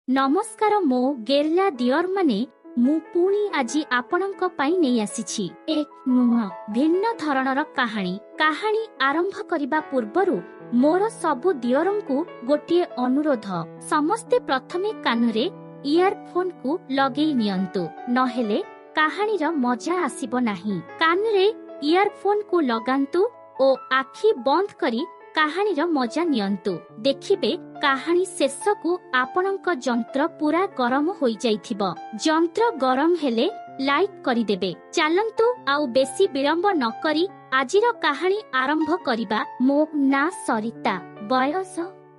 नमस्कार मो गेरिला दियर माने मु पुणी आजी आपणक पई नै आसीछि एक नुआ भिन्न धरणर कहानी आरंभ करिबा पूर्वरु मोर सबु दियरंकु गोटिए अनुरोध समस्ते प्रथमे कानरे इयरफोन को लगेई नियंतु नहेले कहानीर मजा आसीबो नाही। कानरे इयरफोन को लगांतु ओ आखि बंद करी कहानीर मजा नियंतु। देखिबे कहानी शेष को आपणक जंत्र पूरा गरम होई जाइथिबो। जंत्र गरम हेले लाइक करिदेबे। चालंतु आउ बेसी विलंब न करी आजिर कहानी आरंभ करिबा। मो ना सरिता, बयस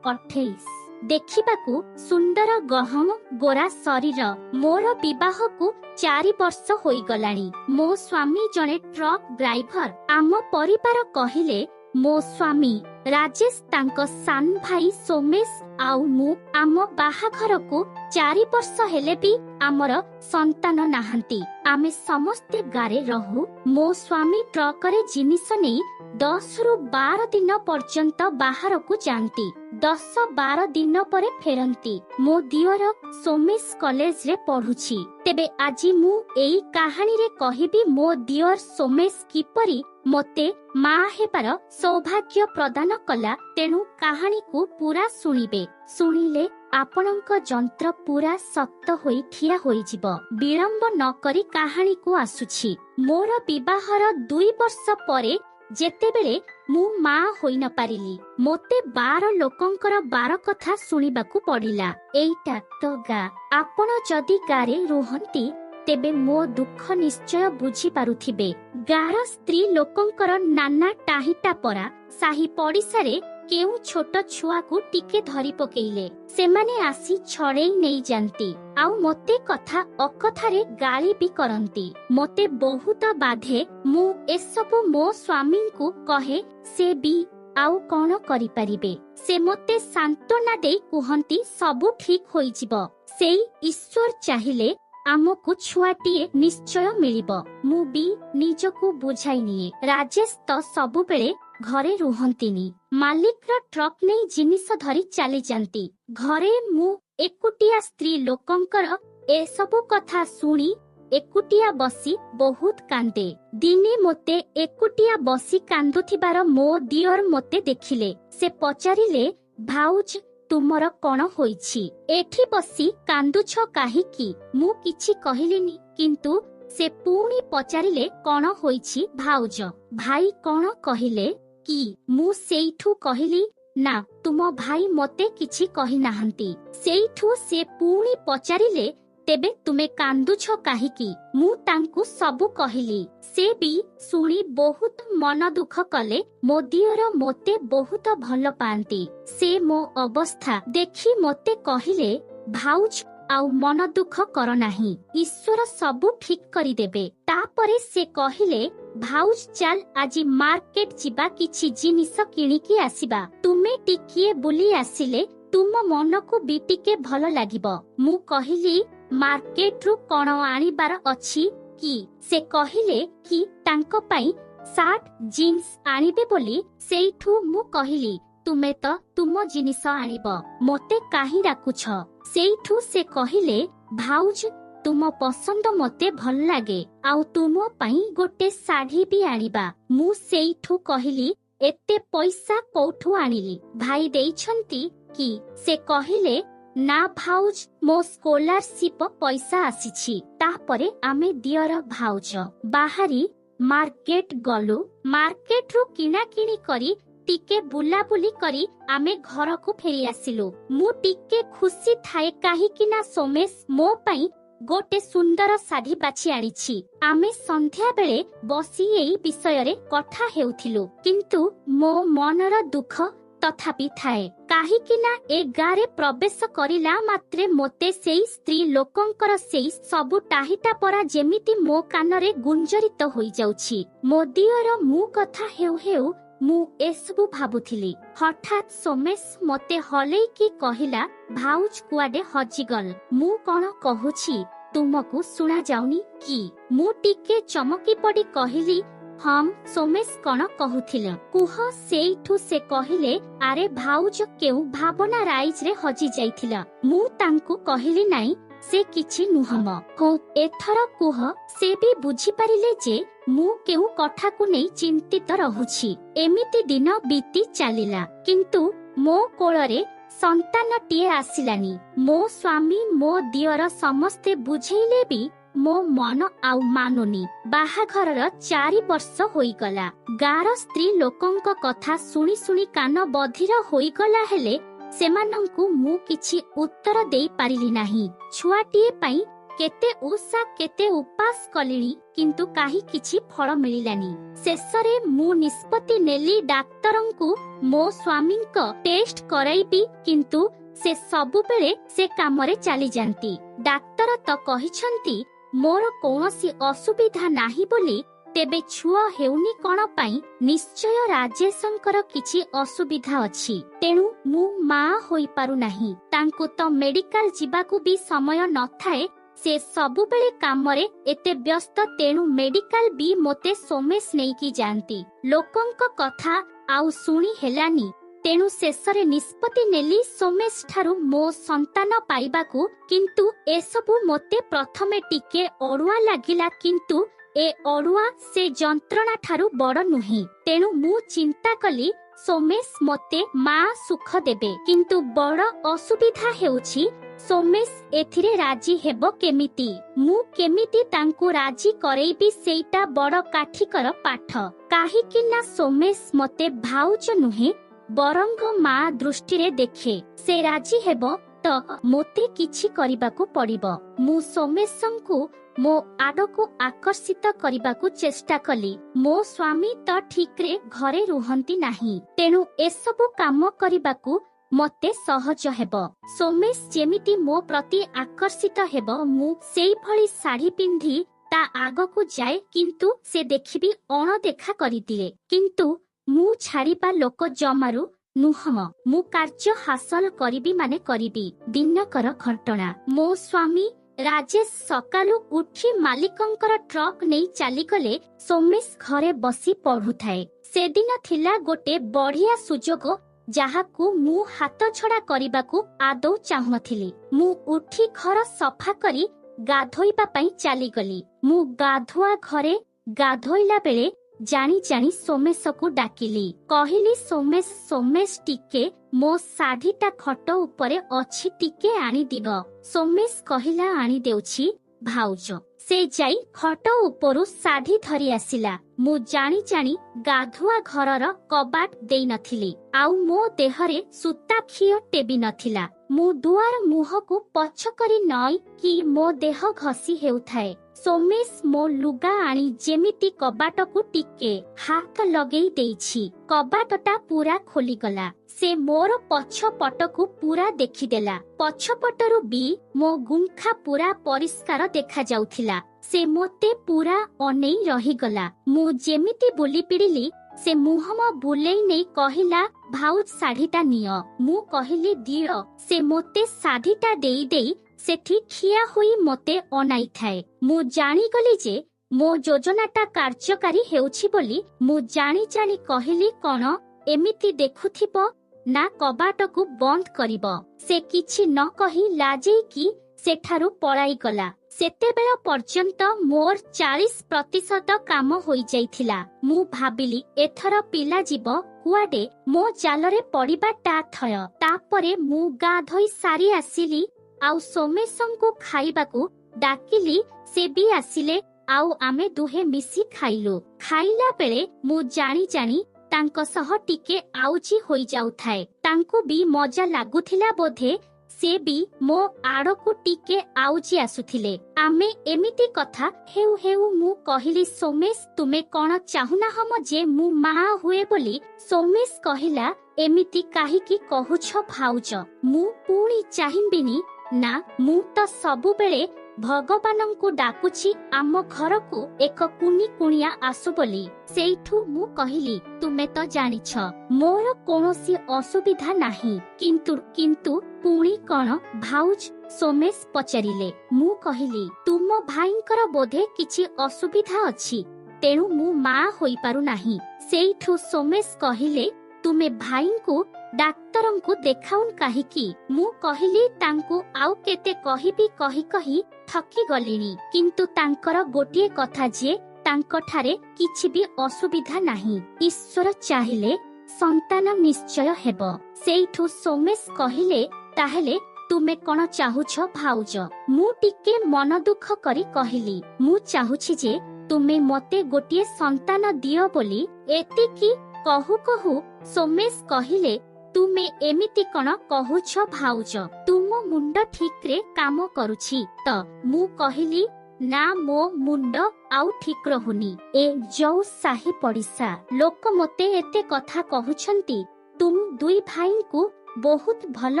28। देखिबाकू सुंदर गहम गोरा शरीर। मोर विवाह को 4 वर्ष होई गलानी। मो स्वामी जने ट्रक ड्राइवर। आम परिवार कहिले मो स्वामी राजेश तांको सान भाई सोमेश आउ मु आम बाहाघर को 4 वर्ष हेले भी आमर संतान नाहंती। आमे समस्ते गारे रहू। मो स्वामी ट्रकरे जिनिस नहीं 10 रु 12 दिन पर्यंत बाहर को जानती। 10-12 दिन परे फेरंती। मो दियर सोमेश कॉलेज रे पढ़ुछि। तेबे आजी मु एई कहानी रे कहिबी मो दियर सोमेश किपरि मते माँ हेबार सौभाग्य प्रदान कला। तेणु कहानी को पूरा सुनिबे। सुनिले आपणक जंत्र पूरा सक्त होई ठिया होई जिवो। विलंब न करी कहानी को आसुछि। मोर विवाहर 2 वर्ष परे जेतेबेले मु माँ होई न पारिली मोते 12 लोकंकर 12 कथा सुनिबाकू पड़िला। एइटा तो गा। आपण जदि गारे रुहंती तेबे मो दुख निश्चय बुझी पारुथिबे। गार स्त्री लोकंकर नाना टाहिटा परा साही पड़िसारे केउ छोट छुआ को टिके धरी पकेइले सेमाने आसी छड़ेई नहीं जानती। आउ मोते कथा अकथारे गाली भी करंती। मोते बहुत बाधे। मु एसबु मो स्वामी को कहे से भी आउ कौन करि परिबे। से मोते सांत्वना दे कुहंती सबु ठीक होई जिवो। सेई ईश्वर चाहिले आमको छुआटीए निश्चय मिलिबो। मु भी निजको बुझाई निए। राजेश तो सबु बेले घरे रुहंतीनी। मालिक रा ट्रक नहीं जिनिस धरी चली जानती। घरे मु एकुटिया स्त्री लोकंकर ए सबु कथा सुनी एकुटिया बसी बहुत कांदे। दिने मोते एकुटिया बसी कांदुथिबार मो दियर मोते देखिले। से पचारिले भाउज तुमर कौन होईछि? एठी बसी कांदुछ काहिकी? मु किछि कहिलिनी किंतु से पुणी पचारिले कौन होईछि भाउज? भाई कौन कहिले कि? मु सेइठु कहिली ना तुम भाई मते किछि कहि नाहंती। सेइठु से पुणी पचारिले तेबे तुमे कांदुछ काहिकी? मु तांकु सबु कहिली। से भी सुनी बहुत मन दुख कले। मो दियर मोते बहुत भल पांती। से मो अवस्था देखी मोते कहिले भाउज आउ मन दुख कर नाही, ईश्वर सबु ठीक करी देबे। तापरे से कहिले भाउज चाल आजी मार्केट जिबा किछि जिनिस किनिकी आसीबा। तुमे टिकिए बुली आसिले तुम मन को भी टिके भल लागिबो। मु कहिली मार्केट रु कोन आनिबार अछि कि? से कहिले कि तांको पई सार्ट जीन्स आनिबे बोली। सेइठु मु कहिली तुमे तो तुम जिनिस आनिबो मोते काहे राखुछ? सेइठु से कहिले भाउज तुम पसंद मते भल लागे आउ तुम पई गोटे साड़ी भी आनिबा। मु सेइठु कहिली एते पैसा कोठु आनिली? भाई देइछंती कि? से कहिले ना भाउज मो स्कॉलरशिप पैसा आसीछि। तापरे आमे दियर भाउज बाहरी मार्केट गलु। मार्केट रु किना किनी करी टिके बुलाबुली करी आमे घर को फेरी आसिलु। मु टिके खुशी थाए काहिकी ना सोमेश मो पई गोटे सुंदर साड़ी बाछि आनिछि। आमे संध्या बेले बसी एई विषय रे कथा हेउथिलु किंतु मो मनर दुख तथापि थाए काहिकी ना ए गारे प्रवेश करिला मात्रे मोते सेई स्त्री लोकंकर सेई सबु टाहिटा परा जेमिति मो कानरे गुंजरित होई जाउछि। मो दियर मु कथा हेउ हेउ मु एसबु भाबुथिली। हठात सोमेश मोते हलेई की कहिला भाउज कुआडे हजिगल? मु कोन कहुछि तुमको सुना जाउनी कि? मु टिके चमकी पड़ी कहिली हम सोमेश कौन कहूथिल कुह सेठू से कहिले आरे भाउज केउ भावना राइज रे हजी जाइथिल मु तांकु कहिली नाही से किछि नुहम हो एथर कुह से भी बुझी पारिले जे मु केउ कथा को नै चिंतित रहुछि। एमिति दिन बीती चलिला किंतु मो कोଳରେ संतानटीए आसिलानी। मो स्वामी मो दियर समस्ते बुझेइले भी मो मन आउ मानुनी। बाहाघरर 4 वर्ष होइगला। गार स्त्री लोकंक कथा सुनी सुनी कान बधिर होइगला हेले सेमानंकु मु किछि उत्तर देई पारिली नाही। छुआटीए पई केते उषा केते उपास कलिनी किंतु काही किछि फल मिलिलानी। शेषरे मु निष्पत्ति नेली डाक्तरंकु मो स्वामींक टेस्ट कराइबी किंतु से सबु बेले से कामरे चली जांती। डाक्तर तो कहिछंती मोर कोनोसी असुविधा नाही बोली तेबे छुआ हेउनी कोन पाई निश्चय राजेशंकर किछि असुविधा अछि तेनु मु मा होई पारु नाही। तांको तो मेडिकल जिबाकू भी समय न थाए से सबु बेले कामरे एते व्यस्त तेनु मेडिकल भी मोते सोमेश नै की जानती। लोकंक कथा आउ सुनी हेलानी तेनु शेषरे निष्पत्ति नेली सोमेश ठारू मो संतान पाइबाकू किंतु एसबु मोते प्रथमे टिके अड़ुआ लागिला किंतु ए अड़ुआ से जंत्रणा ठारू बड़ नुही। तेनु मु चिंता कली सोमेश मोते मा सुख देबे किंतु बड़ असुविधा हेउछि सोमेश एथिरे राजी हेबो केमिति। मु केमिति तांकु राजी करेइबी सेइटा बड़ काठिकर पाठ काहिकि ना सोमेश मोते भाउज नुहे बरंग मा दृष्टि रे देखे से राजी हेबो तो मोते किछि करिबाकू पड़िबो। मु सोमेशंकु मो आडको आकर्षित करिबाकू चेष्टा कली। मो स्वामी तो ठीक रे घरे रुहंती नाही तेनु एसबु काम करिबाकू मते सहज हेबो। सोमेश जेमिति मो प्रति आकर्षित हेबो मु सेई भली साड़ी पिंधी ता आगकू जाए किंतु से देखिबी अणदेखा करिदिए किंतु मु छाड़ीबा लोक जमारू नुहम। मु कार्य हासिल करिबी माने करिबी। दिनकर घटना मो स्वामी राजेश सकालू उठी मालिकंकर ट्रक नहीं चली गले। सोमेश घरे बसी पढ़ुथाए। से दिन थिला गोटे बढ़िया सुजोग जाहाकू मु हाथ छड़ा करिबाकू आदौ चाहुनथिली। मु उठी घर सफा करी गाधोइबा पई चली गली। मु गाधुआ घरे गाधोइला बेले जानी जानी सोमेश को डाकिली। कहिली सोमेश सोमेश टिके मो साढ़ीटा खट उपरे अछि टिके आनी दिबो। सोमेश कहिला आनी देउछि भाउज। से जाई खट उपरु साढ़ी धरी आसिला। मु जानी जानी गाधुआ घरर कबाट देई नथिली आउ मो देहरे सुता खियो टेबी नथिला। मु दुआर मुह को पछ करी नई कि मो देह घसी हेउथाए। सोमेश मो लुगा आनी जेमिति कबाट को टिके हाथ लगेई देइछि। कबाटटा पूरा खोली गला। से मोर पछ पटकू पूरा देखिदेला। पछ पटरु भी मो गुंखा पूरा परिष्कार देखा जाउथिला। से मोते पूरा अनेई रहीगला। मु जेमिति बुली पिड़िली से मुहम बुलेई नहीं कहिला भाउज साढ़ीटा नियो। मु कहिली दियो। से मोते साढ़ीटा देई देई सेठी ठिया होई मोते अनाई थाए। मु जानी गली जे मो योजनाटा कार्यकारी हेउछि बोली। मु जानी जानी कहिली कोन एमिति देखुथिबो ना कबाटकू बंद करिबो। से किछि न कहि लाजेई कि सेठारु पळाई गला। सेतेबेला पर्यंत मोर 40% काम होई जाइथिला। मु भाबिली एथर पिला जीव कुआडे मो जालरे पड़िबाटा थय। तापरे मु गाधोई सारी आसिली आउ सोमेशंकु खाइबाकू डाकिली। से भी आसिले आउ आमे दुहे मिसी खाइलु। खाइला बेले मु जानी जानी तांको सह टिके आउची होई जाउथाए। तांको भी मजा लागुथिला बोधे। से भी मो आड़को टिके आउची आसुथिले। आमे एमिति कथा हेउ हेउ मु कहिली सोमेश तुमे कोन चाहुना हम जे मु मा हुए बोली। सोमेश कहिला एमिति काहिकी कहुछ भाउज। मु पुणी चाहिबिनी ना मु तो सबु बेले भगवानंकु डाकुची आम घर को एक कुनी कुनिया आसु बोली। सेठू मु कहिली तुमे तो जानिछ मोर कोनोसी असुविधा नाही किंतु किंतु पुणी कोन भाउज सोमेश पचारिले। मु कहिली तुम भाईंकर बोधे किछि असुविधा अछि। तेणु मु माँ होई पारु नाही। सेइठु सोमेश कहिले तुमे भाई को डाक्तर को देखाउन काहिकी। मु कहिली तांकु आउ केते कहिबी कहि कहि थकी गलिनी, किंतु तांकर गोटिए कथा जे तांक ठारे किछि भी असुविधा नाही। ईश्वर चाहिले संतान निश्चय हेबो। सेइठु सोमेश कहिले ताहेले तुमे कोन चाहुछ भाउज? मु टिके मन दुख करी कहिली मु चाहुछि जे तुमे मते गोटिए संतान दियो बोली। एतिकी कहू कहू सोमेश कहिले तुमे एमिति कोन कहुछ भाउज? तुम मुंड ठीक रे काम करूछि त? मु कहिली ना मो मुंड आउ ठीक रहुनी। ए जो साही पड़िसा लोक मते एते कथा कहउछंती, तुम दुई भाई को बहुत भल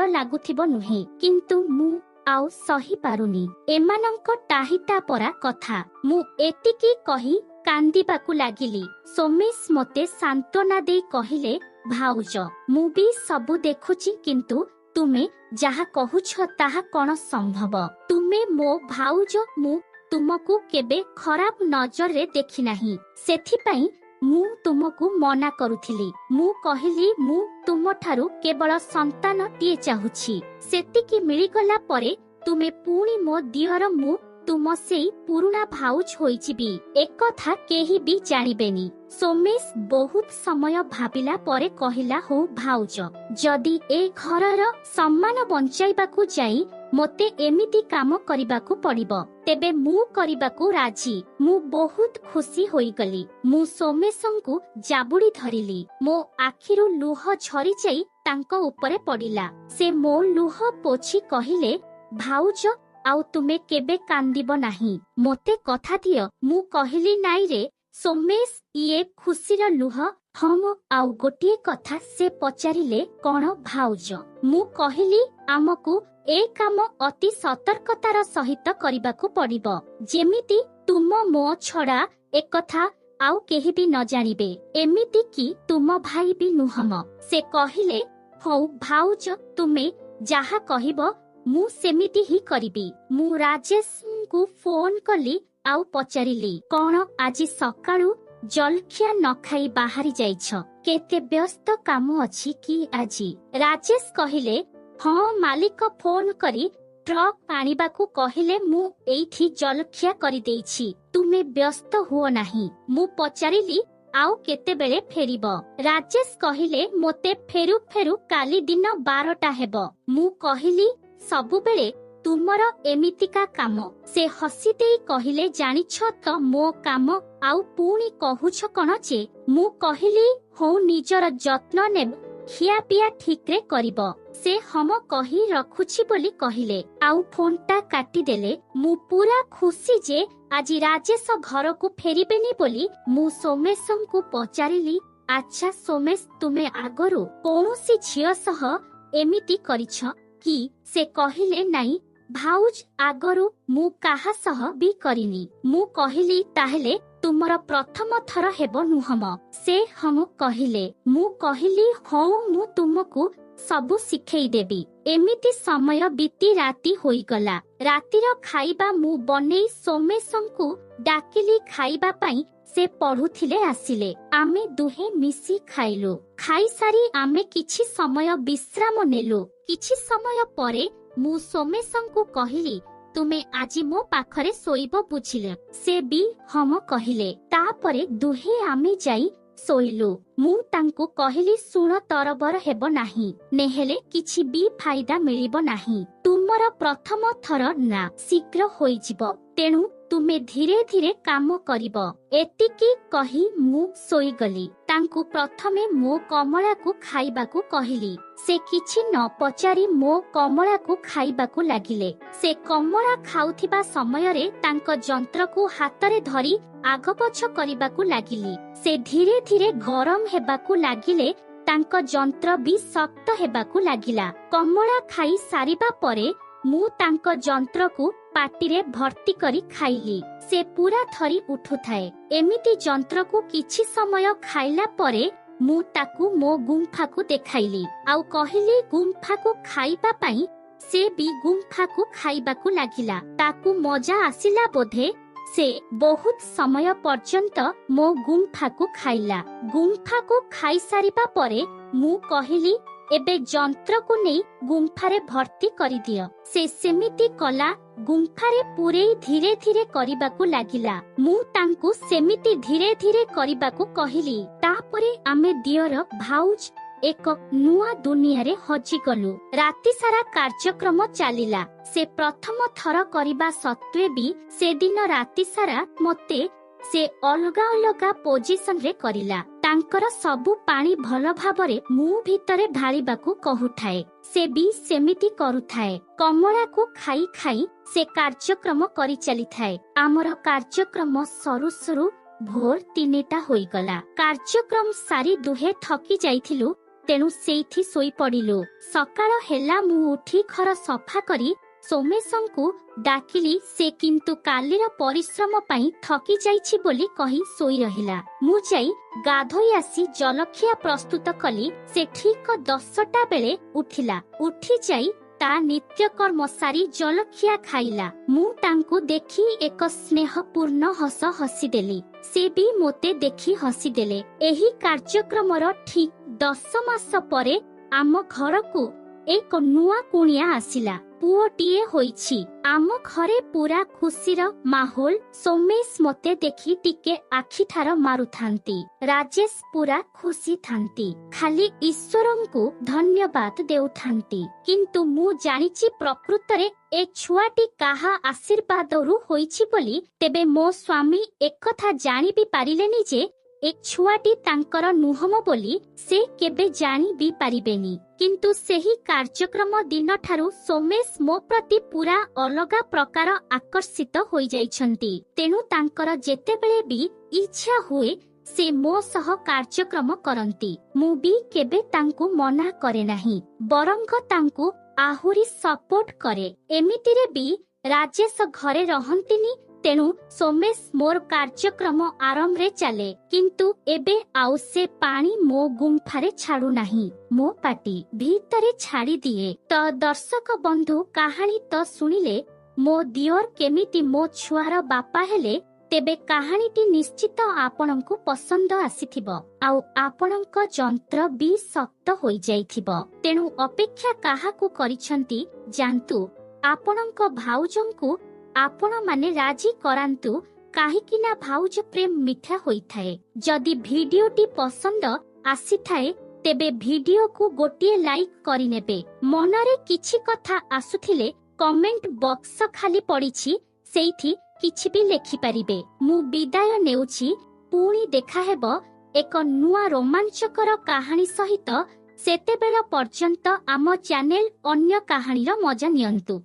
लागुथिबो नुहे, किंतु मु आउ सही पारुनी। एमानंक टाहिटा परा कथा। मु एतिकी कही कांदीबाकू लागिली। सोमेश मते सांत्वना दे कहिले भाउज मु भी सबु देखुची, किंतु तुमे जहा कहुछ ताहा कोन संभव? तुमे मो भाउज, मु तुमको केबे खराब नजर रे देखि नाही। सेथिपाई मु तुमको मना करुथिली। मु कहिली मु तुम ठारू केवल संतान टिए चाहुछि। सेतिकी मिली गला परे तुमे पुणी मो दिहर, मु तुम सेई पुरुणा भाउज होई जिबी। एक कथा केही भी जानिबेनी। सोमेश बहुत समय भाबिला परे कहिला हो भाउज, जदि ए घरर सम्मान बंचाइबाकू जाई मोते एमिति काम करिबाकू पड़िबो, तेबे मु करिबाकू राजी। मु बहुत खुशी होई गली। मु सोमेशंकु जाबुड़ी धरिली। मो आखिरु लुह झरी जाई तांको उपरे पड़िला। से मो लुह पोछि कहिले भाउज आउ तुमे केबे कांदिबो नाही, मोते कथा दियो। मु कहिली नाई रे सोमेश, इए खुशीर लुह। हम आउ गोटिए कथा से पचारिले कोन भाउज? मु कहिली आमकू ए काम अति सतर्कतार सहित करिबाकू पड़िबो, जेमिति तुम मो छड़ा एक कथा आउ केही भी न जानिबे, एमिति कि तुम भाई भी नुहम। से कहिले हौ भाउज, तुमे जाहा कहिबो मु सेमिति ही करिबी। मु राजेश को फोन कली आउ पचारिली कोन आजि सकाळू जलखिया न खाई बाहरी जाइछ, केते व्यस्त काम अछि कि आजि? राजेश कहिले हाँ, मालिक फोन करी ट्रक आनिबाकू कहिले मु एइठी जलखिया करि देइछि, तुमे व्यस्त हुओ नाही। मु पचारिली आउ केते बेले फेरिबो? राजेश कहिले मोते फेरु फेरु काली दिन 12टा हेबो। मु कहिली सबु बेले तुमर एमितिका काम। से हसी देई कहिले जानिछ त मो काम आउ पुणी कहुछ कोन जे? मु कहिली हो निजर जत्न नेब, खिया पिया ठीक रे करिबो। से हम कही रखुछि बोली कहिले आउ फोनटा काटी देले। मु पूरा खुशी जे आजि राजेश घर को फेरिबेनी बोली। मु सोमेशं को पचारिली अच्छा सोमेश, तुमे आगरु कोनोसी झियो सह एमिति करिछ कि? से कहिले नाई भाउज, आगरु मु काहा सह भी करिनी। मु कहिली ताहेले तुमर प्रथम थर हेबो नुहम? से हम कहिले। मु कहिली हौ, मु तुमको सबु सिखेई देबी। एमिति समय बीती राति होई गला। रातिर खाइबा मु बनेई सोमेशंकु डाकिली खाइबा पाई। से पढ़ुथिले आसिले, आमे दुहे मिसी खाइलु। खाई सारी आमे किछि समय विश्राम नेलु। किछि समय परे मु सोमेशंकु कहिली तुमे आजि मो पाखरे सोइबो बुझिले? से भी हम कहिले। तापरे दुहे आमे जाई सोइलु। मु तांको कहिली सुण, तरबर हेबो नाही, नेहेले किछि भी फायदा मिलिबो नाही। तुमर प्रथम थर ना, शीघ्र होई जिवो, तेणु तुमे धीरे धीरे काम करिबो। एतिकी कही मु सोई गली। तांकु प्रथमे मो कमला को खाइबा को कहिली। से किछि न पचारी मो कमला को खाइबा को लागिले। से कमला खाउथिबा समय रे तांक जंत्र को हातरे धरी आग पछ करिबा को लागिली। से धीरे धीरे गरम हेबा को लागिले। तांक जंत्र भी शक्त हेबा को लागिला। कमला खाई सारिबा परे मु तांक जंत्र को पाटिरे भर्ती करी खाइली। से पूरा थरी उठुथाए। एमिति जंत्र को किछि समय खाइला परे मु ताकू मो गुंफा को देखाइली। आउ कहिली गुंफा को खाइबा पाई। से भी गुंफा को खाइबा को लागिला। ताकू मजा आसिला बोधे। से बहुत समय पर्यंत मो गुंफा को खाइला। गुंफा को खाई सारिबा परे मु कहिली एबे जंत्र को नहीं गुंफारे भर्ती करी दियो। से सेमिति कला गुंफारे पूरे धीरे धीरे करिबाकू लागिला। मु तांकू सेमिति धीरे धीरे करिबाकू कहिली। तापरे आमे दियर भाउज एक नुआ दुनिया रे हजी गलु। राति सारा कार्यक्रम चलिला। से प्रथम थर करिबा सत्वे भी से दिन राति सारा मते से अलगा अलगा पोजिशन रे करिला। तांकर सबु पानी भल भाबरे मु भितरे ढालिबाकू कहूठाए। से भी सेमिति करुथाए। कमला को खाई खाई से कार्यक्रम करी चली थाए। आमर कार्यक्रम सरू सरू भोर 3टा होई गला। कार्यक्रम सारी दुहे थकी जाइथिलु। तेणु सेठी सोई पड़िलु। सकाळ हेला मु उठी घर सफा करी सोमेशंकु डाकिली। से किंतु कालीर परिश्रम पाई थकी जाइछि बोली कही सोई रहिला। मु जाई गाधोई आसी जलखिया प्रस्तुत कली। से ठीक 10टा बेले उठिला। उठी जाई ता नित्य कर्म सारी जलखिया खाइला। मु तांकु देखी एक स्नेहपूर्ण हस हसी देली। से भी मोते देखी हसी देले। एही कार्यक्रमर ठीक 10 मास परे आम घर को एक नुआ कुणिया आसिला। पुओटीए होईछि। आम घरे पूरा खुशीर माहौल। सोमेश मते देखी टिके आखि ठार मारुथांती। राजेश पूरा खुशी थांती। खाली ईश्वरंकु धन्यवाद देउथांती। किंतु मु जानिछि प्रकृतरे ए छुआटी काहा आशीर्वादरु होईछि बोली। तेबे मो स्वामी एक कथा जानि भी पारिलेनि जे ए छुआटी तांकर नुहम बोली से केबे जानि भी पारिबेनी। किंतु सेही कार्यक्रम दिन ठारू सोमेश मो प्रति पूरा अलगा प्रकार आकर्षित होई जाइछंती। तेनु तांकर जेतेबेले भी इच्छा हुए से मो सह कार्यक्रम करंती। मु भी केबे तांकु मना करे नाही। बरंग तांकु आहुरी सपोर्ट करे। एमितिरे भी राजेश घरे रहंतिनी। तेणु सोमेश मोर कार्यक्रम आरंभ रे चले। किंतु एबे आउ से पानी मो गुंफारे छाड़ू नाही। मो पाटी भीतरे छाड़ी दिए। तो दर्शक बंधु कहानी तो सुनिले मो दियोर केमिति मो छुआर बापा हेले। तेबे कहानीटी निश्चित आपणंकु पसंद आसीथिबो। आउ आपणंक जंत्र भी सक्त होई जाइथिबो। तेणु अपेक्षा काहाकू करिसंती जानतु। आपणंक भाउजंकु आपण माने राजी करांतु। काहेकिना भाउज प्रेम मिठा होई थाए। जदि भिडियोटी पसंद आसी थाए तेबे भिडियो को गोटिए लाइक करि नेबे। मनरे किछि कथा आसुथिले कमेंट बॉक्स खाली पड़िछि सेइथि किछि भी लेखि परिबे। मु विदाय नेउछि। पुणी देखा हेबो एक नुआ रोमांचकर कहानी सहित। सेतेबेला पर्यंत आम चैनल अन्य कहानीर मजा नियंतु।